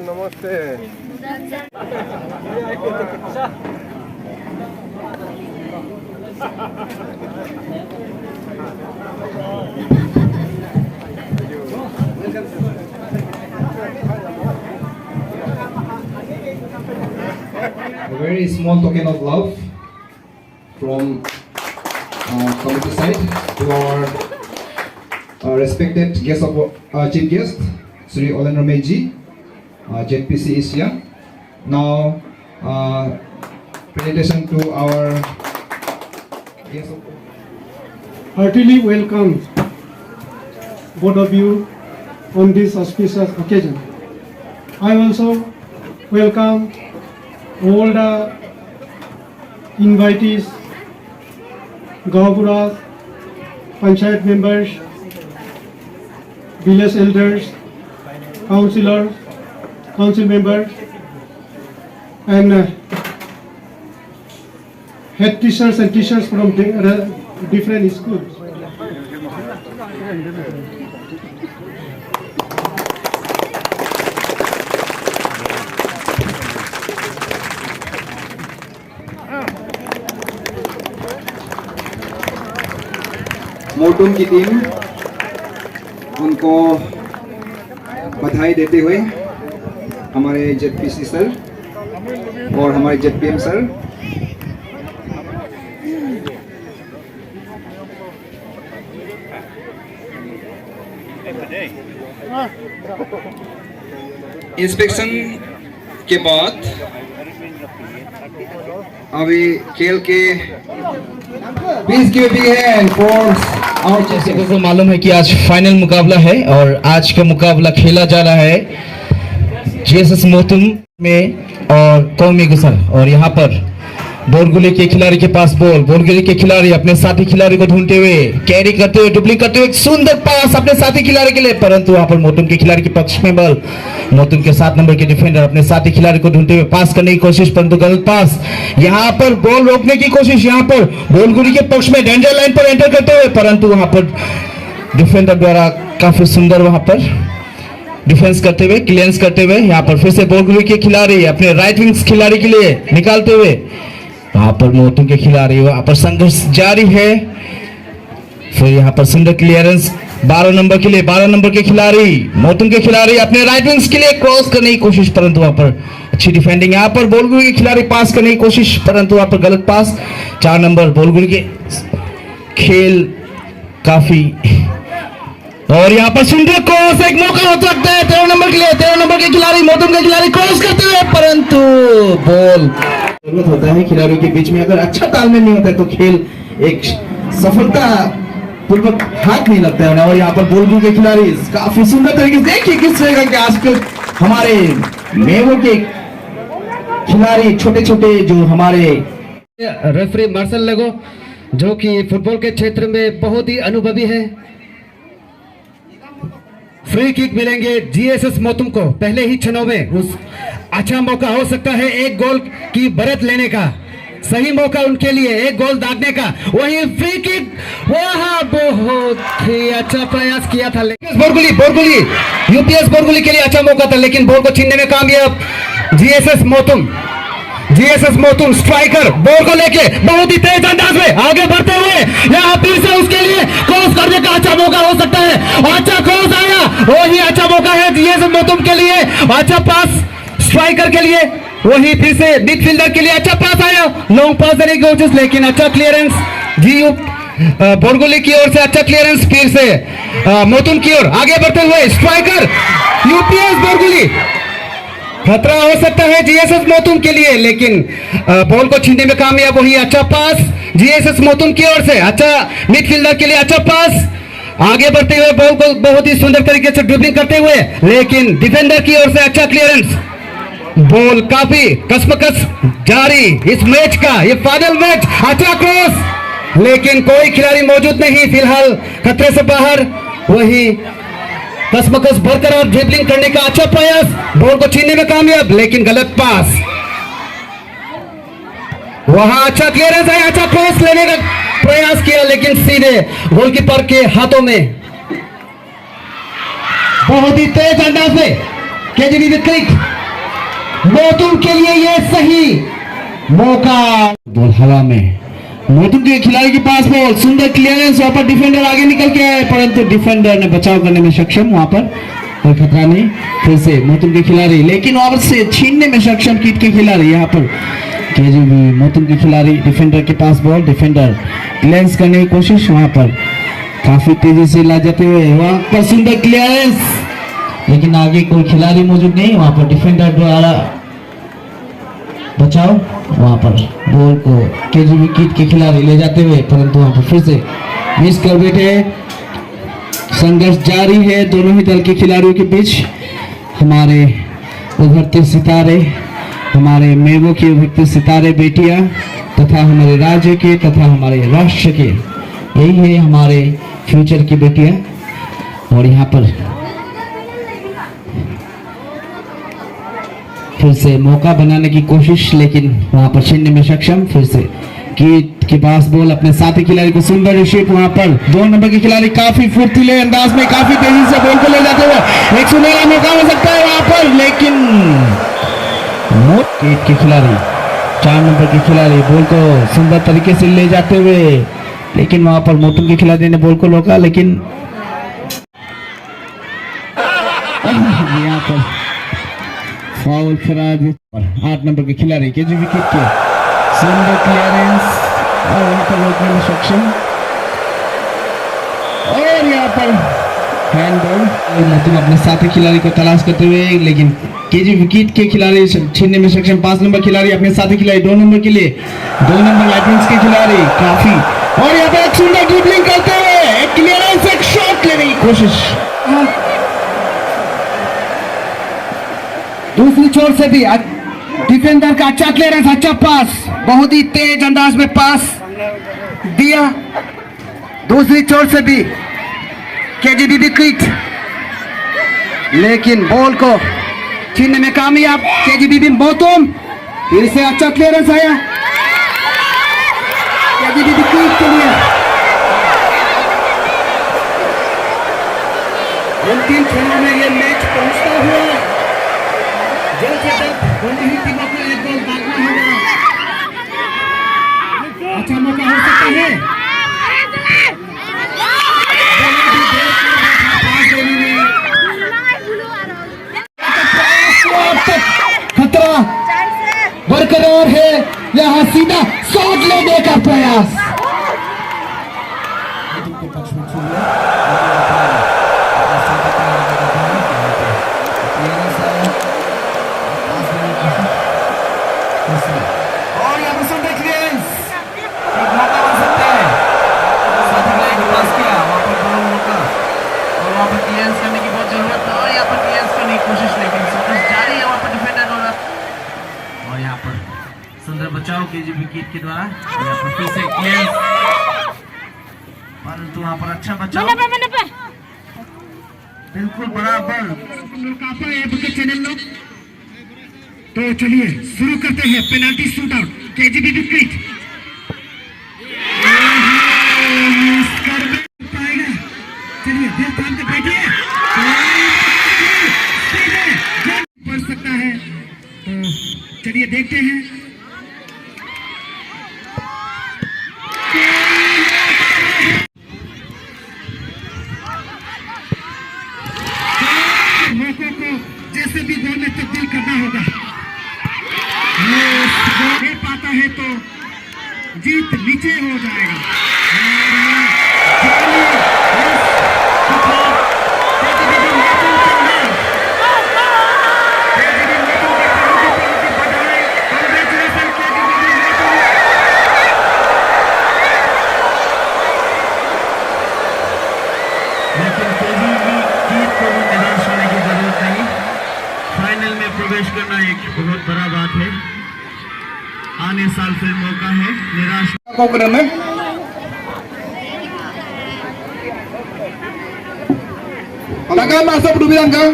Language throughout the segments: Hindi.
नमस्ते। A very small token of love from committee side to our respected guest of chief guest, Sri Olen Rameji, ZPC Asia. Now, presentation to our guest. Heartily welcome both of you on this auspicious occasion. I also welcome all the invitees, Gaopuras, Panchayat members, village elders, councillors, council members, and head teachers and teachers from different schools. मोटुम की टीम उनको बधाई देते हुए हमारे जेडपीसी सर और हमारे जेडपीएम सर इंस्पेक्शन के बाद अभी खेल के please give big hand for और जैसे को मालूम है कि आज फाइनल मुकाबला है और आज का मुकाबला खेला जा रहा है जीएसएस मोतुम में और कौमी गुसल और यहाँ पर बोरगुली के खिलाड़ी के पास बॉल, बोरगुली के खिलाड़ी अपने साथी खिलाड़ी को ढूंढते हुए कैरी करते हुए ड्रिबलिंग करते हुए एक सुंदर पास अपने साथी खिलाड़ी के लिए, परंतु वहां पर मोतुम के खिलाड़ी के पक्ष में बॉल, मोतुम के 7 नंबर के डिफेंडर अपने साथी खिलाड़ी को ढूंढते हुए पास करने की कोशिश, परंतु गलत पास। यहाँ पर बॉल रोकने की कोशिश, यहाँ पर बोरगुली के पक्ष में डेंजर लाइन पर एंटर करते हुए, परंतु वहां पर डिफेंडर द्वारा काफी सुंदर वहां पर डिफेंस करते हुए क्लियरेंस करते हुए यहाँ पर फिर से बोरगुली के खिलाड़ी अपने राइट विंग्स खिलाड़ी के लिए निकालते हुए वहां पर मोतुम के खिलाड़ी, वहां पर संघर्ष जारी है। फिर यहाँ पर सुंदर क्लियरेंस 12 नंबर के लिए, 12 नंबर के खिलाड़ी मोतुम के खिलाड़ी अपने राइट विंग्स के लिए क्रॉस करने की कोशिश, परंतु वहां पर अच्छी डिफेंडिंग। यहाँ पर बोरगुली के खिलाड़ी पास करने की कोशिश, परंतु वहां पर गलत पास। 4 नंबर बोरगुली के खेल काफी, और यहाँ पर सुंदर क्रॉस, एक मौका हो सकता है 13 नंबर के लिए, 13 नंबर के खिलाड़ी मोतुम के खिलाड़ी क्रॉस करते हुए, परंतु बॉल जरूरत होता है खिलाड़ियों के बीच में, अगर अच्छा तालमेल नहीं होता है तो खेल एक सफलता पूर्वक हाथ नहीं लगता है। और यहाँ पर बोरगुली के खिलाड़ी काफी सुंदर तरीके से देखिए किस तरह के आजकल हमारे मेवों के खिलाड़ी छोटे छोटे जो हमारे रेफरी मार्शल लगो जो कि फुटबॉल के क्षेत्र में बहुत ही अनुभवी है। फ्री किक मिलेंगे जीएसएस मोतुम को पहले ही क्षणों में, उस अच्छा मौका हो सकता है एक गोल की बरत लेने का, सही मौका उनके लिए एक गोल दागने का। वही फ्री किक, वहां बहुत ही अच्छा प्रयास किया था बोरगुली यूपीएस बोरगुली के लिए अच्छा मौका था, लेकिन बॉल को छीनने में कामयाब जीएसएस मोतुम स्ट्राइकर बॉल को लेके बहुत ही तेज अंदाज में आगे बढ़ते हुए यहाँ फिर से उसके लिए क्रॉस करने का अच्छा मौका हो सकता है। अच्छा क्रॉस आया, वही अच्छा मौका है जीएसएस मोतुम के लिए, अच्छा पास स्ट्राइकर के लिए, वही फिर से मिडफील्डर के लिए अच्छा पास आया, लॉन्ग पास देने की कोशिश, लेकिन अच्छा क्लियरेंस बोरगुली की ओर से, अच्छा क्लियरेंस फिर से मोतुम की ओर आगे बढ़ते हुए स्ट्राइकर यूपीएस बोरगुली, खतरा हो सकता है जीएसएस मोतुम के लिए, लेकिन बॉल को छीनने में कामयाब। वही अच्छा पास जीएसएस मोतुम की ओर से, अच्छा मिडफील्डर के लिए अच्छा पास, आगे बढ़ते हुए बॉल को बहुत ही सुंदर तरीके से ड्रिबलिंग करते हुए, लेकिन डिफेंडर की ओर से अच्छा क्लियरेंस। बॉल काफी कसमकस जारी इस मैच का, ये फाइनल मैच, अच्छा क्रॉस, लेकिन कोई खिलाड़ी मौजूद नहीं फिलहाल खतरे से बाहर। वही कसमकस बरकरार ड्रिबलिंग करने का अच्छा प्रयास, बॉल को छीनने में कामयाब, लेकिन गलत पास। वहां अच्छा क्लियरेंस है, अच्छा क्रॉस लेने का प्रयास किया लेकिन सीधे गोलकीपर के हाथों में। बहुत ही तेज अंदाज में केजीबी विकेट, मोतुम के लिए यह सही मौका। बॉल हवा में, मोतुम के खिलाड़ी के पास बॉल, सुंदर क्लियरेंस, वहां पर डिफेंडर आगे निकल के आए परंतु डिफेंडर ने बचाव करने में सक्षम, वहां पर कोई खतरा नहीं। फिर से मोतुम के खिलाड़ी, लेकिन वहां से छीनने में सक्षम कीट के खिलाड़ी। यहाँ पर केजीबी मोतुम के खिलाड़ी, डिफेंडर के पास बॉल, डिफेंडर क्लियरेंस करने की कोशिश, वहां पर काफी तेजी से ला जाते हुए, वहां पर सुंदर क्लियरेंस, लेकिन आगे कोई खिलाड़ी मौजूद नहीं, वहां पर डिफेंडर द्वारा बचाओ, वहां पर बॉल को केजीबी किट के खिलाड़ी ले जाते हुए, परंतु वहां पर फिर से मिस कर बैठे। संघर्ष जारी है दोनों ही दल के खिलाड़ियों के बीच। हमारे उभरते सितारे, हमारे मेवों के उभरते सितारे बेटियां तथा हमारे राज्य के तथा हमारे राष्ट्र के, यही है हमारे फ्यूचर की बेटियां। और यहाँ पर फिर से मौका बनाने की कोशिश, लेकिन वहां पर छीनने में सक्षम। फिर से कीट के पास बॉल, अपने साथी खिलाड़ी को सुंदर रिसीव, वहां पर 2 नंबर के खिलाड़ी काफी फुर्तीले अंदाज में काफी तेजी से बॉल को ले जाते हुए एक सुनहरा मौका हो सकता है वहां पर, लेकिन कीट के खिलाड़ी 4 नंबर के खिलाड़ी बॉल को सुंदर तरीके से ले जाते हुए, लेकिन वहां पर मोटुम के खिलाड़ी ने बॉल को रोका, लेकिन यहाँ पर फाउल फराज। 8 नंबर के खिलाड़ी केजीबी किट के सुंदर क्लियरेंस और वहां पर रोकने में सक्षम, और यहाँ पर हैंडबॉल। मोतुम अपने साथी खिलाड़ी को तलाश करते हुए, लेकिन केजीबी किट के खिलाड़ी छीनने में सक्षम। 5 नंबर खिलाड़ी अपने साथी खिलाड़ी 2 नंबर के लिए, 2 नंबर लाइटिंग्स के खिलाड़ी काफी, और यहाँ पर एक सुंदर ड्रिबलिंग करते हुए एक क्लियरेंस, एक शॉट लेने की कोशिश। दूसरी छोर से भी डिफेंडर का अच्छा क्लियरेंस, अच्छा पास, बहुत ही तेज अंदाज में पास दिया। दूसरी छोर से भी केजीबी विकेट, लेकिन बॉल को छीनने में कामयाब केजीबी मोतुम। फिर से अच्छा क्लियरेंस आया केजीबी विकेट के लिए। अंतिम क्षणों में ये मैच पहुंचता हुआ जल्द से जल्द दोनों ही टीमों को एक गोल दागना होगा। अच्छा मौका हो सकता है, खतरा बरकरार है, यहाँ सीधा शॉट लेने का प्रयास। और यहाँ पर सुंदर क्लियरेंस, एक मौका बन सकता है, साथी खिलाड़ी के पास किया, वहाँ पर दोनों मौका, और वहाँ पर क्लियरेंस करने की बहुत जरूरत है, और यहाँ पर क्लियरेंस करने की कोशिश, लेकिन संघर्ष जारी है वहाँ पर डिफेंडर द्वारा, और यहाँ पर सुंदर बचाव केजीबी किट के द्वारा, यहाँ पर फिर से क्लियरेंस, परंतु वहाँ पर अच्छा बचाव, बिल्कुल बराबर चैनल लोग। तो चलिए शुरू करते हैं penalty shoot out, KGB wicket पाएगा। चलिए दिल थाम के बैठिए, पड़ सकता है, तो चलिए देखते हैं। मौकों को जैसे भी गोल में तब्दील करना होगा, ले पाता है तो जीत नीचे हो जाएगा। लेकिन केजीबी जीत को निराश होने की जरूरत नहीं, फाइनल में प्रवेश करना एक बहुत बड़ा बात है, आने साल फिर मौका है। निराश में taga masuk dulu bilang kau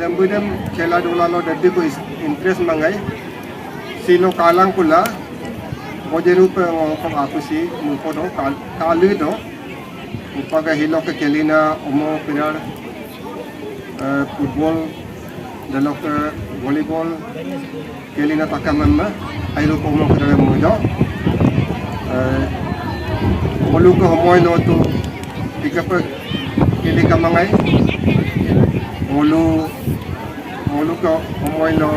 lembudem kela dula lo dadi ko interest mangai silo kalang kula mojeru pe ngom aku si mupo do kalu do upaga hilo ke kelina omo pirar football dalok volleyball kelina takamamma airo ko omo pirar mudo molu ko homoy no to ikapa kili kamangai molu ko homoy no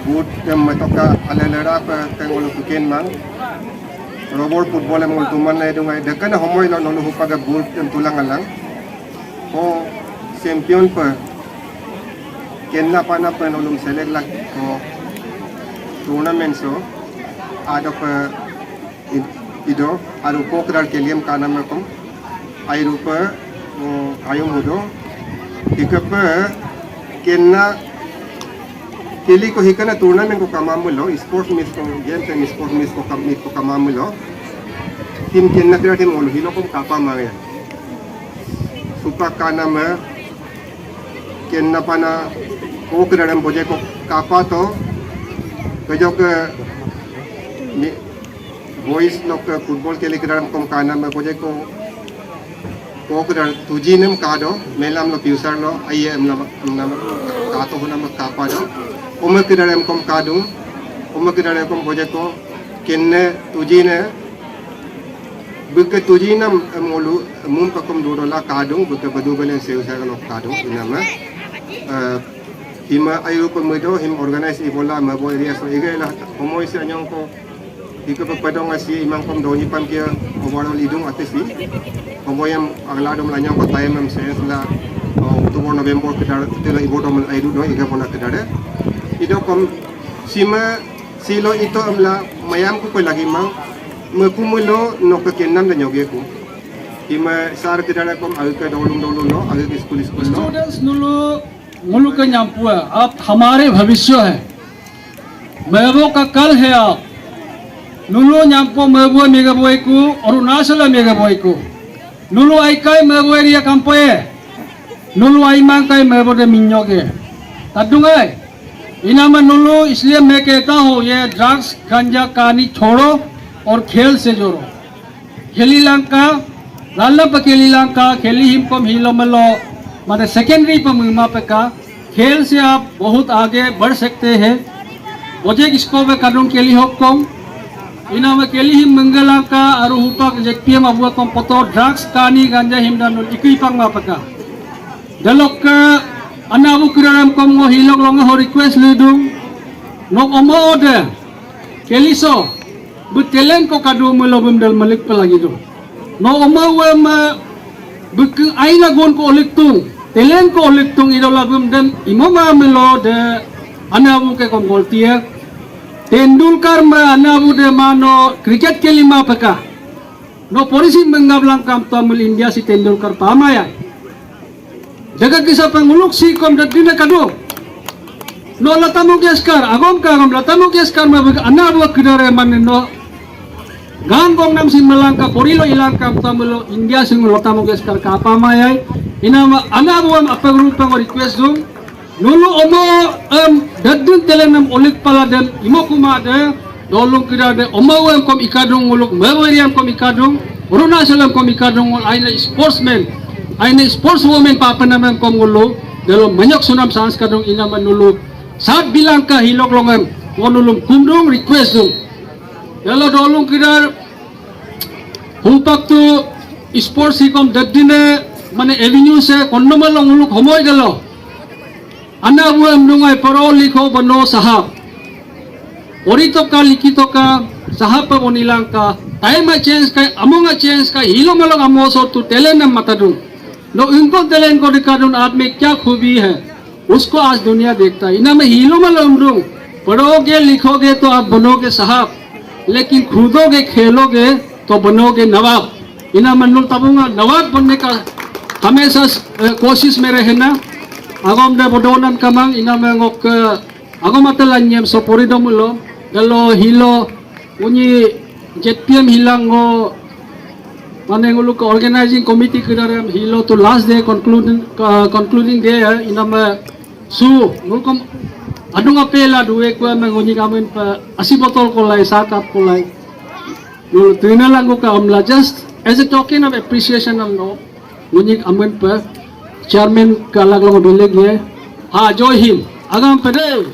boot yang metoka alalera pa tengolo tuken mang robot football yang mul tuman na edungai dekana homoy no nolu hupaga boot yang tulang alang ko champion pa kenna pana pa nolum select lak ko tournament so ada pa ido aru pokrar keliam kana makom ai rupa ayum hudo ikapa kenna kili ko hikana tournament ko kamamulo sports miss ko game and sports miss ko kamamulo tim kenna kira tim olo hilo ko kapa mangya supakana ma kenna pana ko kira boje ko kapa to kajok boys लोग फुटबॉल के लिए किराम कम काना में बोझे को किराम तुझी नेम काडो मेलाम लो प्यूसर लो आये हमना कातो होना में कापा दो उम्र किराम कम काडूं उम्र किराम कम बोझे को किन्ने तुझी ने बुके तुझी ना मोलू मुंह पकम दूरोला काडूं बुके बदू बले सेव सेव लो काडूं इना में हिमा आयु को मुदो हिम ऑर्गेनाइज इबोला में बोल रिया सो इगे ला होमोई से अन्यों को ika papadong asi imang kom doni pam kia obarol idung atis ni oboyam agla dom lanyang ko time am ses la Oktober November kita tela ibodom aidu do ika pona kedade ido kom sima silo ito amla mayam ko lagi mang mekumulo no ke kenam da nyoge ko ima sar kedade kom agka dolum no agka school no students नुलो मुल्क का न्यापुआ आप हमारे भविष्य है महबो का कल है आप Nulu nyampo mebuai mega boyku, Arunachal mega boyku. Nulu aikai mebuai dia kampoe. Nulu aimang kai mebuai de minyoge. तदुंगे इनामा नुलू इसलिए मैं कहता हूँ ये ड्रग्स गांजा कहानी छोड़ो और खेल से जोड़ो। खेली लंका लाला पकेली लंका खेली हिमकम हिलो मलो माने सेकेंडरी पर मुहिमा पे का खेल से आप बहुत आगे बढ़ सकते हैं। मुझे किसको वे कानून केली होकम इनामा केली हिम मंगला का आरु हुपक जेपीएम अबुआ कम पतो ड्रग्स कहानी गांजा हिमदान इकुई पंग मा पका दलोक का अनाबु किराम कम ngo hilok long ho request ludung nok omo ode keliso betelen ko kadu melobum dal malik pelagi do no omo we ma buk aina gon ko oliktung telen ko oliktung idola bum dem imoma melo de anabu ke kom goltia Tendulkar ma anabu de mano cricket ke lima peka no polisi mengablang kam tamil India si Tendulkar pamaya jaga kisah penguluk si kom dadina kado no latamu geskar agom ka agom latamu geskar ma anabu kidare man no gan gong nam si melangka porilo ilangka tamilo India sing latamu geskar ka pamaya inama anabu am apa grupa ngo request dum Nulu omo dadun telenam olik paladem imokuma de dolung kira de omo kom ikadung uluk meweriam kom ikadung Arunachal kom ikadung aina sportsman aina sportswoman papa namam kom ulu dalo banyak sunam sans kadung inama nulu saat bilang ka hilok longem nulum kumdung request dum dalo dolung kira hupak tu sports hikom dadine mane avenue se kondomal uluk homoy dalo Anabu emnungai paro likho bano sahab orito ka likito ka sahab pa bonilang ka time change ka amonga change ka hilo malong amoso tu telenam matadun no इनको तेलें को दिखादूं आप में क्या खूबी है उसको आज दुनिया देखता है इन्हें हीलो मालूम दूं पढ़ोगे लिखोगे तो आप बनोगे साहब लेकिन कूदोगे खेलोगे तो बनोगे नवाब इन्हें मनुल तबूंगा नवाब बनने का हमेशा कोशिश में रहना agom de bodonan kamang ina mengok agom atelanyem so poridomulo dalo hilo unyi jetpiem hilango manengulu ko organizing committee kidaram hilo to last day concluding day ina me Su nulkom adung apela duwe ko mengunyi kamen pa asi botol kolai sakap kolai. Nul tuina lang ko ka omla just as a token of appreciation of no ngunyi amen pa chairman ka lag lang bilig ye. Ha joy him. Agam pede.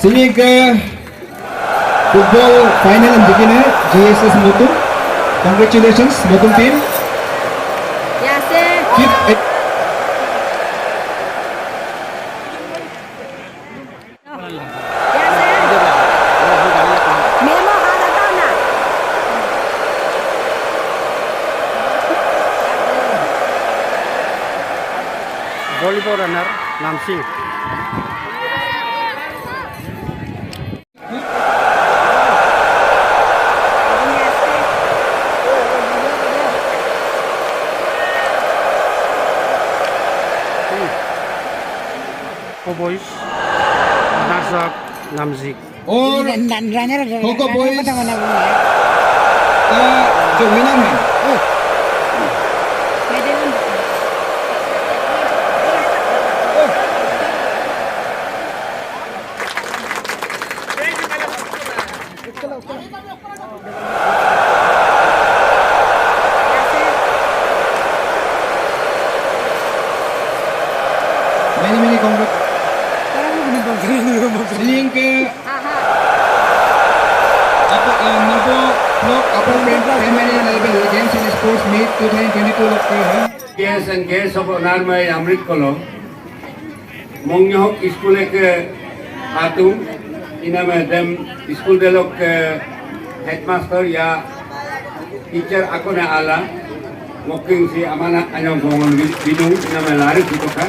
Sini ke football final yang begini GSS Motum. Congratulations Motum team. Ya sih. Keep it. Ya sih. Memo ada tanah. Volleyball runner Namsi. Boys, Narzak, Namzik. और Coco Boys जो विनर है Medal. many congrats Seling ke Aha. Nipo Blok upper primary level games and sports meet 2022 लोग के हैं Guests and guests of Narmai Amrit Kolom, Mongyok School ke Atum, iname dem school de lok headmaster ya teacher ako na ala, mungkin si amana anyong gongon bidung iname lari kutoka.